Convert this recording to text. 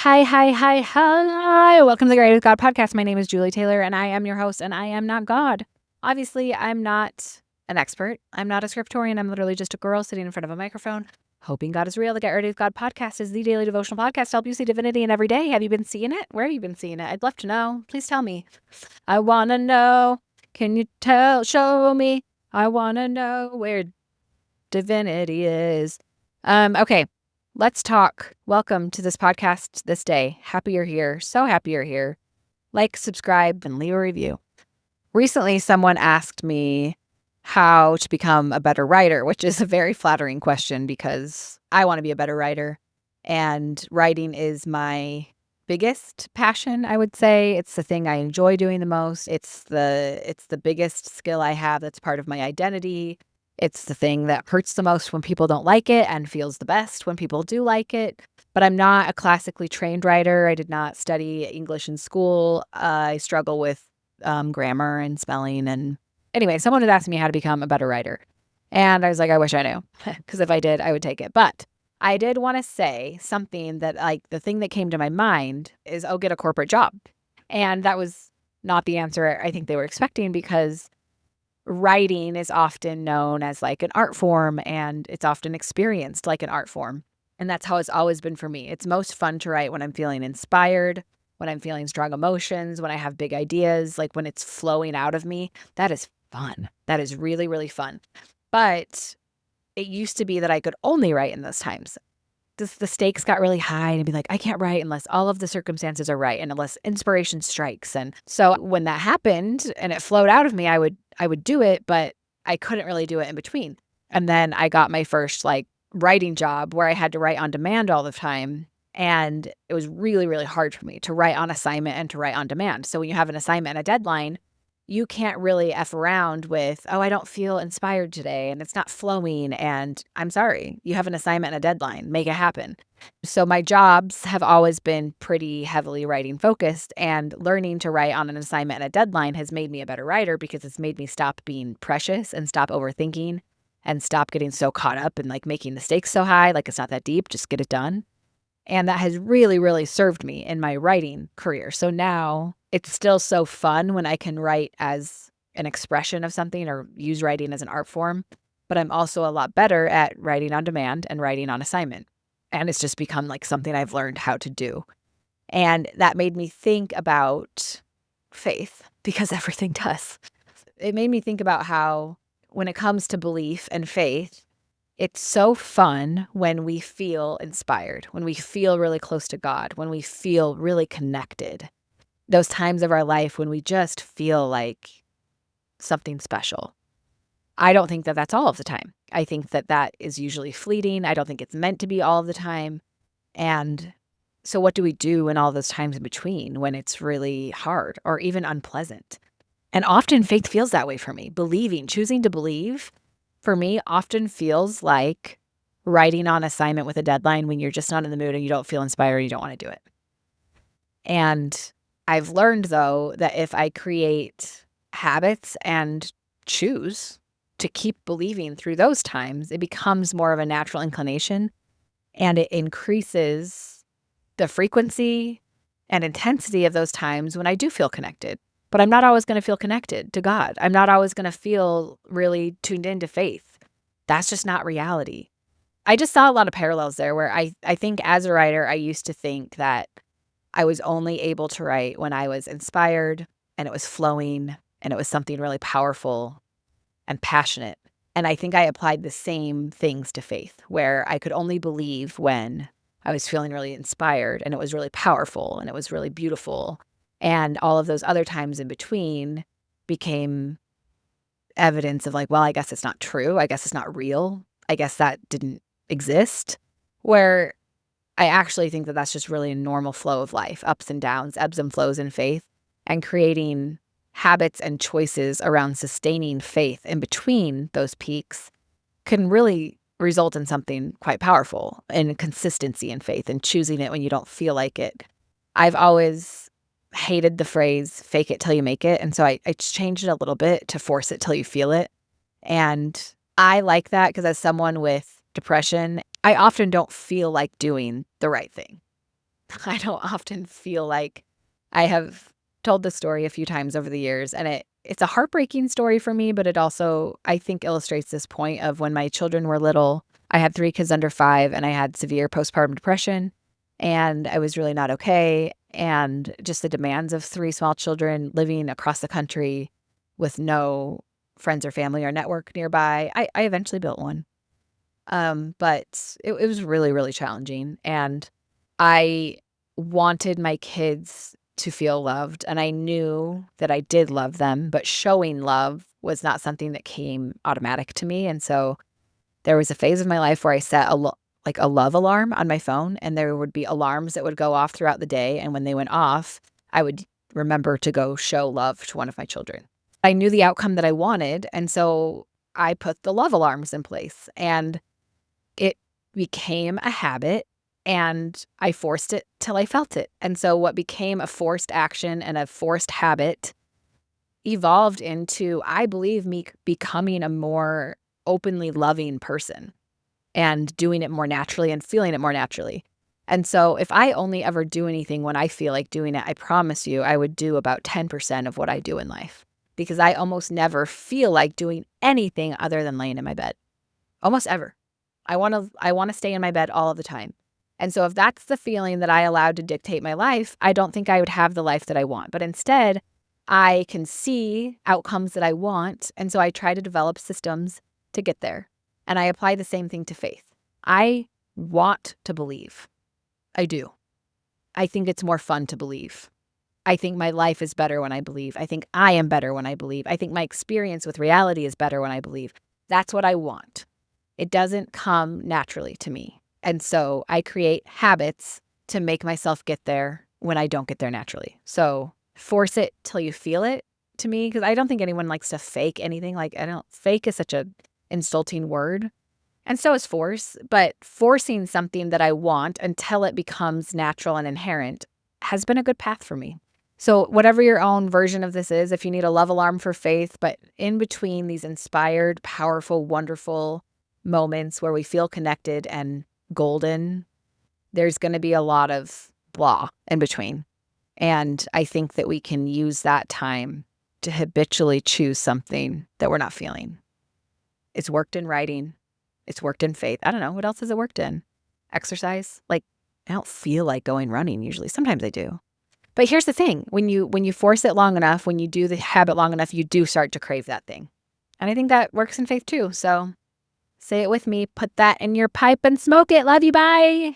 Hi, hi, hi, hi. Welcome to the Great with God podcast. My name is Julie Taylor, and I am your host, and I am not God. Obviously, I'm not an expert. I'm not a scriptorian. I'm literally just a girl sitting in front of a microphone, hoping God is real. The Get Ready with God podcast is the daily devotional podcast to help you see divinity in every day. Have you been seeing it? Where have you been seeing it? I'd love to know. Please tell me. I want to know. Can you show me? I want to know where divinity is. Okay. Let's talk. Welcome to this podcast this day. Happy you're here. So happy you're here. Like, subscribe, and leave a review. Recently, someone asked me how to become a better writer, which is a very flattering question because I want to be a better writer. And writing is my biggest passion, I would say. It's the thing I enjoy doing the most. It's the biggest skill I have that's part of my identity. It's the thing that hurts the most when people don't like it and feels the best when people do like it. But I'm not a classically trained writer. I did not study English in school. I struggle with grammar and spelling. And anyway, someone had asked me how to become a better writer. And I was like, I wish I knew, because if I did, I would take it. But I did want to say something that, like, the thing that came to my mind is, oh, get a corporate job. And that was not the answer I think they were expecting, because writing is often known as like an art form, and it's often experienced like an art form. And that's how it's always been for me. It's most fun to write when I'm feeling inspired, when I'm feeling strong emotions, when I have big ideas, like when it's flowing out of me. That is fun. That is really, really fun. But it used to be that I could only write in those times. The stakes got really high, and I'd be like, I can't write unless all of the circumstances are right and unless inspiration strikes. And so when that happened and it flowed out of me, I would do it, but I couldn't really do it in between. And then I got my first like writing job where I had to write on demand all the time. And it was really, really hard for me to write on assignment and to write on demand. So when you have an assignment and a deadline, you can't really F around with, oh, I don't feel inspired today and it's not flowing. And I'm sorry, you have an assignment and a deadline, make it happen. So my jobs have always been pretty heavily writing focused, and learning to write on an assignment and a deadline has made me a better writer because it's made me stop being precious and stop overthinking and stop getting so caught up and like making the stakes so high. Like, it's not that deep, just get it done. And that has really, really served me in my writing career. So now it's still so fun when I can write as an expression of something or use writing as an art form. But I'm also a lot better at writing on demand and writing on assignment. And it's just become like something I've learned how to do. And that made me think about faith, because everything does. It made me think about how, when it comes to belief and faith, it's so fun when we feel inspired, when we feel really close to God, when we feel really connected. Those times of our life when we just feel like something special. I don't think that that's all of the time. I think that that is usually fleeting. I don't think it's meant to be all of the time. And so what do we do in all those times in between when it's really hard or even unpleasant? And often faith feels that way for me. Choosing to believe, for me, often feels like writing on assignment with a deadline when you're just not in the mood and you don't feel inspired, you don't want to do it. And I've learned, though, that if I create habits and choose to keep believing through those times, it becomes more of a natural inclination, and it increases the frequency and intensity of those times when I do feel connected. But I'm not always going to feel connected to God. I'm not always going to feel really tuned into faith. That's just not reality. I just saw a lot of parallels there where I think as a writer, I used to think that I was only able to write when I was inspired and it was flowing and it was something really powerful and passionate. And I think I applied the same things to faith, where I could only believe when I was feeling really inspired and it was really powerful and it was really beautiful. And all of those other times in between became evidence of like, well, I guess it's not true. I guess it's not real. I guess that didn't exist. Where I actually think that that's just really a normal flow of life, ups and downs, ebbs and flows in faith, and creating habits and choices around sustaining faith in between those peaks can really result in something quite powerful, and consistency in faith and choosing it when you don't feel like it. I've always hated the phrase fake it till you make it. And so I changed it a little bit to force it till you feel it. And I like that because as someone with depression, I often don't feel like doing the right thing. I don't often feel like I have told this story a few times over the years, and it's a heartbreaking story for me, but it also, I think, illustrates this point of when my children were little. I had 3 kids under 5, and I had severe postpartum depression, and I was really not okay, and just the demands of 3 small children living across the country with no friends or family or network nearby. I eventually built one, but it was really, really challenging, and I wanted my kids to feel loved, and I knew that I did love them, but showing love was not something that came automatic to me, and so there was a phase of my life where I set like a love alarm on my phone, and there would be alarms that would go off throughout the day, and when they went off, I would remember to go show love to one of my children. I knew the outcome that I wanted, and so I put the love alarms in place, and it became a habit, and I forced it till I felt it. And so what became a forced action and a forced habit evolved into, I believe, me becoming a more openly loving person and doing it more naturally and feeling it more naturally. And so if I only ever do anything when I feel like doing it, I promise you I would do about 10% of what I do in life, because I almost never feel like doing anything other than laying in my bed. Almost ever. I want to stay in my bed all of the time. And so if that's the feeling that I allowed to dictate my life, I don't think I would have the life that I want. But instead, I can see outcomes that I want, and so I try to develop systems to get there. And I apply the same thing to faith. I want to believe. I do. I think it's more fun to believe. I think my life is better when I believe. I think I am better when I believe. I think my experience with reality is better when I believe. That's what I want. It doesn't come naturally to me. And so I create habits to make myself get there when I don't get there naturally. So force it till you feel it, to me, because I don't think anyone likes to fake anything. Like, fake is such a insulting word. And so is force, but forcing something that I want until it becomes natural and inherent has been a good path for me. So whatever your own version of this is, if you need a love alarm for faith, but in between these inspired, powerful, wonderful moments where we feel connected and golden, there's going to be a lot of blah in between. And I think that we can use that time to habitually choose something that we're not feeling. It's worked in writing. It's worked in faith. I don't know. What else has it worked in? Exercise. Like, I don't feel like going running usually. Sometimes I do. But here's the thing. When you force it long enough, when you do the habit long enough, you do start to crave that thing. And I think that works in faith too. So say it with me. Put that in your pipe and smoke it. Love you. Bye.